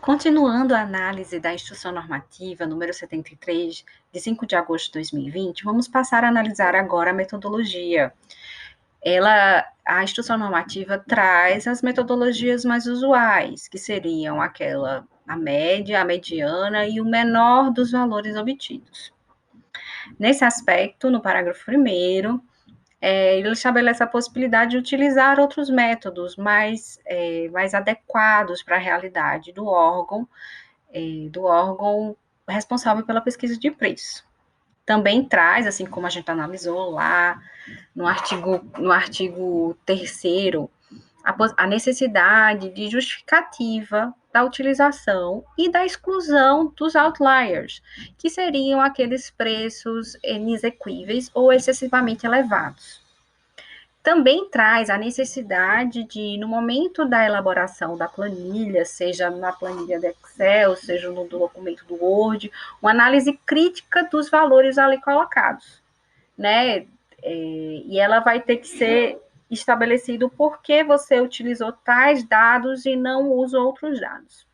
Continuando a análise da Instrução Normativa número 73, de 5 de agosto de 2020, vamos passar a analisar agora a metodologia. A Instrução Normativa traz as metodologias mais usuais, que seriam a média, a mediana e o menor dos valores obtidos. Nesse aspecto, no parágrafo 1º, ele estabelece a possibilidade de utilizar outros métodos mais adequados para a realidade do órgão responsável pela pesquisa de preço. Também traz, assim como a gente analisou lá no artigo 3º, a necessidade de justificativa da utilização e da exclusão dos outliers, que seriam aqueles preços inexequíveis ou excessivamente elevados. Também traz a necessidade de, no momento da elaboração da planilha, seja na planilha do Excel, seja no documento do Word, uma análise crítica dos valores ali colocados, né? E ela vai ter que ser estabelecido por que você utilizou tais dados e não usa outros dados.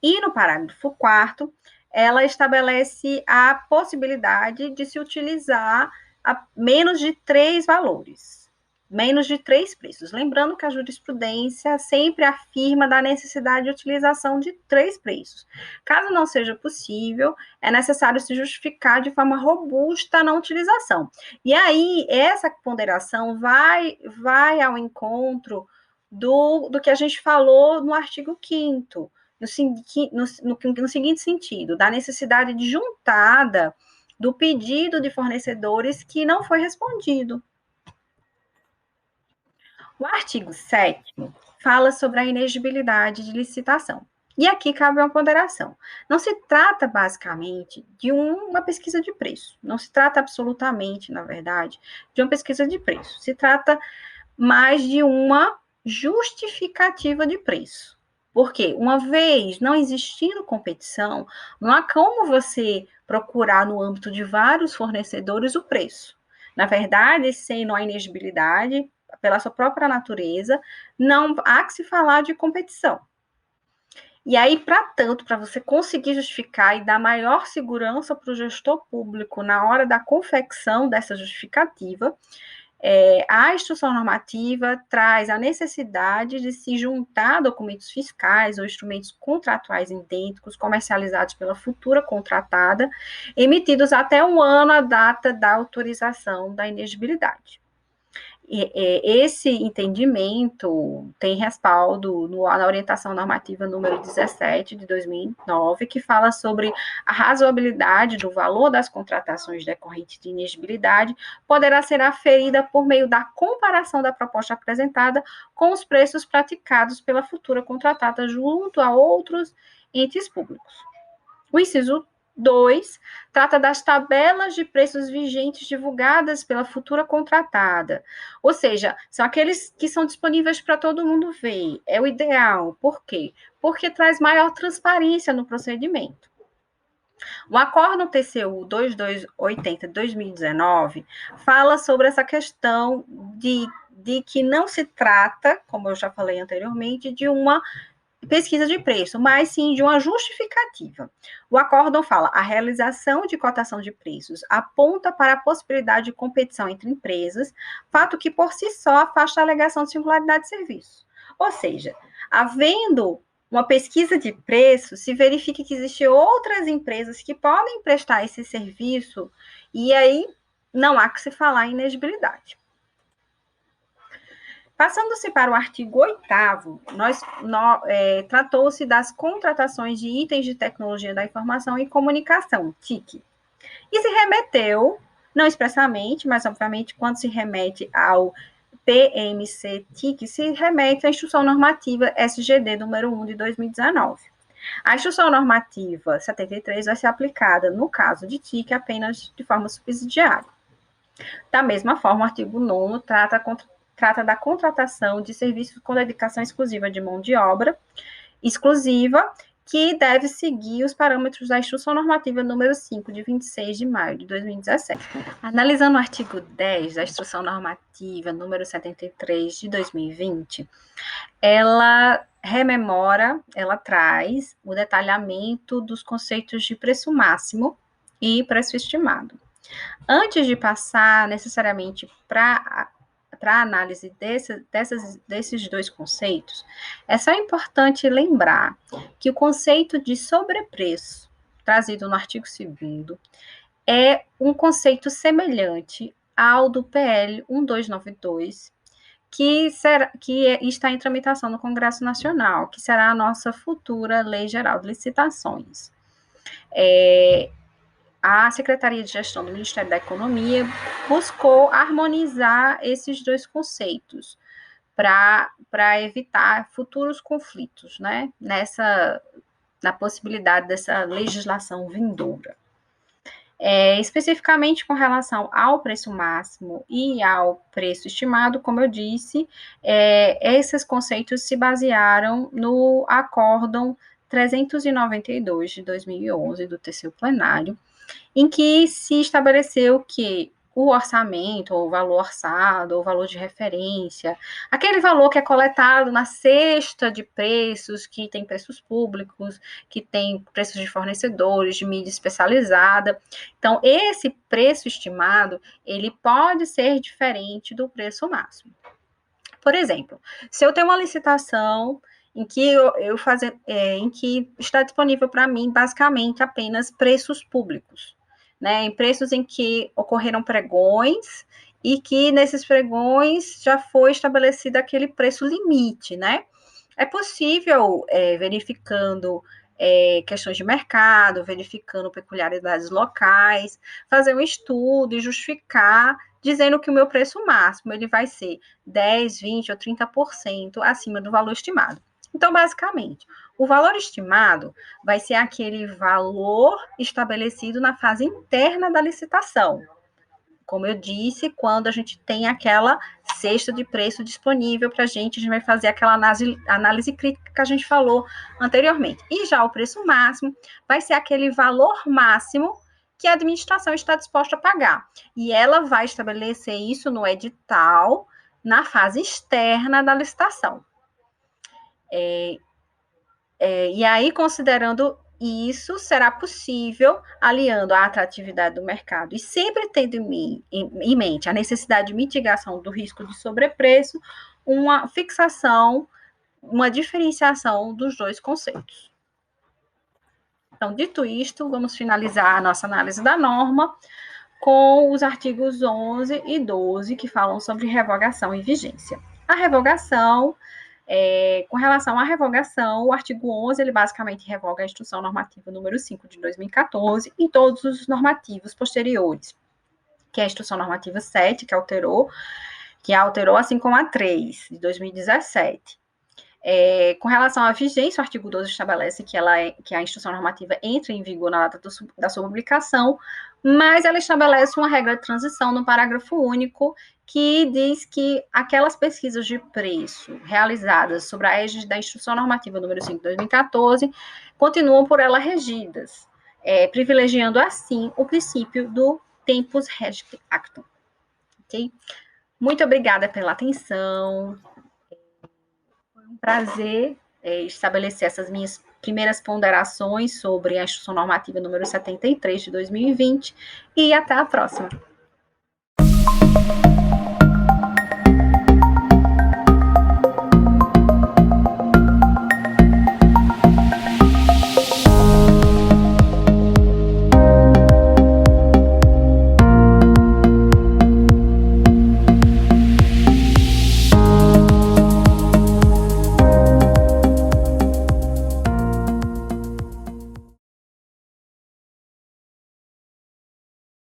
E no parágrafo 4º, ela estabelece a possibilidade de se utilizar menos de 3 valores, menos de 3 preços. Lembrando que a jurisprudência sempre afirma da necessidade de utilização de 3 preços. Caso não seja possível, é necessário se justificar de forma robusta a não utilização. E aí, essa ponderação vai ao encontro do que a gente falou no artigo 5º, no seguinte sentido, da necessidade de juntada do pedido de fornecedores que não foi respondido. O artigo 7º fala sobre a inexigibilidade de licitação. E aqui cabe uma ponderação. Não se trata, basicamente, de uma pesquisa de preço. Não se trata absolutamente, na verdade, de uma pesquisa de preço. Se trata mais de uma justificativa de preço. Porque, uma vez não existindo competição, não há como você procurar no âmbito de vários fornecedores o preço. Na verdade, sendo a inexigibilidade, pela sua própria natureza, não há que se falar de competição. E aí, para você conseguir justificar e dar maior segurança para o gestor público na hora da confecção dessa justificativa, a instrução normativa traz a necessidade de se juntar documentos fiscais ou instrumentos contratuais idênticos comercializados pela futura contratada, emitidos até um ano a data da autorização da inexigibilidade. Esse entendimento tem respaldo na orientação normativa número 17 de 2009, que fala sobre a razoabilidade do valor das contratações decorrentes de inexigibilidade, poderá ser aferida por meio da comparação da proposta apresentada com os preços praticados pela futura contratada junto a outros entes públicos. O inciso 2 trata das tabelas de preços vigentes divulgadas pela futura contratada. Ou seja, são aqueles que são disponíveis para todo mundo ver. É o ideal. Por quê? Porque traz maior transparência no procedimento. O Acórdão TCU 2280 de 2019 fala sobre essa questão de que não se trata, como eu já falei anteriormente, de uma pesquisa de preço, mas sim de uma justificativa. O acórdão fala: a realização de cotação de preços aponta para a possibilidade de competição entre empresas, fato que por si só afasta a alegação de singularidade de serviço. Ou seja, havendo uma pesquisa de preço, se verifica que existem outras empresas que podem prestar esse serviço, e aí não há que se falar em inexigibilidade. Passando-se para o artigo 8º, tratou-se das contratações de itens de tecnologia da informação e comunicação, TIC. E se remeteu, não expressamente, mas obviamente quando se remete ao PMC-TIC, se remete à Instrução Normativa SGD número 1 de 2019. A Instrução Normativa 73 vai ser aplicada, no caso de TIC, apenas de forma subsidiária. Da mesma forma, o artigo 9º trata da contratação de serviços com dedicação exclusiva de mão de obra exclusiva, que deve seguir os parâmetros da Instrução Normativa número 5, de 26 de maio de 2017. Analisando o artigo 10 da Instrução Normativa número 73 de 2020, ela rememora, ela traz o detalhamento dos conceitos de preço máximo e preço estimado. Antes de passar necessariamente para a análise desses dois conceitos, é só importante lembrar que o conceito de sobrepreço, trazido no artigo 2º, é um conceito semelhante ao do PL 1292, que está em tramitação no Congresso Nacional, que será a nossa futura Lei Geral de Licitações. A Secretaria de Gestão do Ministério da Economia buscou harmonizar esses dois conceitos para evitar futuros conflitos, né, na possibilidade dessa legislação vindoura. Especificamente com relação ao preço máximo e ao preço estimado, como eu disse, esses conceitos se basearam no Acórdão 392 de 2011 do terceiro plenário, em que se estabeleceu que o orçamento, ou o valor orçado, ou o valor de referência, aquele valor que é coletado na cesta de preços, que tem preços públicos, que tem preços de fornecedores, de mídia especializada. Então, esse preço estimado, ele pode ser diferente do preço máximo. Por exemplo, se eu tenho uma licitação em que em que está disponível para mim basicamente apenas preços públicos, né? Em preços em que ocorreram pregões e que nesses pregões já foi estabelecido aquele preço limite, né? É possível, verificando questões de mercado, verificando peculiaridades locais, fazer um estudo e justificar, dizendo que o meu preço máximo ele vai ser 10, 20 ou 30% acima do valor estimado. Então, basicamente, o valor estimado vai ser aquele valor estabelecido na fase interna da licitação. Como eu disse, quando a gente tem aquela cesta de preço disponível para a gente vai fazer aquela análise crítica que a gente falou anteriormente. E já o preço máximo vai ser aquele valor máximo que a administração está disposta a pagar. E ela vai estabelecer isso no edital, na fase externa da licitação. E aí, considerando isso, será possível, aliando a atratividade do mercado e sempre tendo em mente a necessidade de mitigação do risco de sobrepreço, uma fixação, uma diferenciação dos dois conceitos. Então, dito isto, vamos finalizar a nossa análise da norma com os artigos 11 e 12, que falam sobre revogação e vigência. A revogação, com relação à revogação, o artigo 11, ele basicamente revoga a Instrução Normativa número 5 de 2014 e todos os normativos posteriores, que é a Instrução Normativa 7, que alterou, assim como a 3, de 2017. Com relação à vigência, o artigo 12 estabelece que a Instrução Normativa entra em vigor na data da sua publicação, mas ela estabelece uma regra de transição no parágrafo único que diz que aquelas pesquisas de preço realizadas sobre a égide da Instrução Normativa número 5 de 2014 continuam por ela regidas, privilegiando assim o princípio do tempus regit actum. Okay? Muito obrigada pela atenção. Foi um prazer estabelecer essas minhas primeiras ponderações sobre a Instrução Normativa número 73 de 2020 e até a próxima.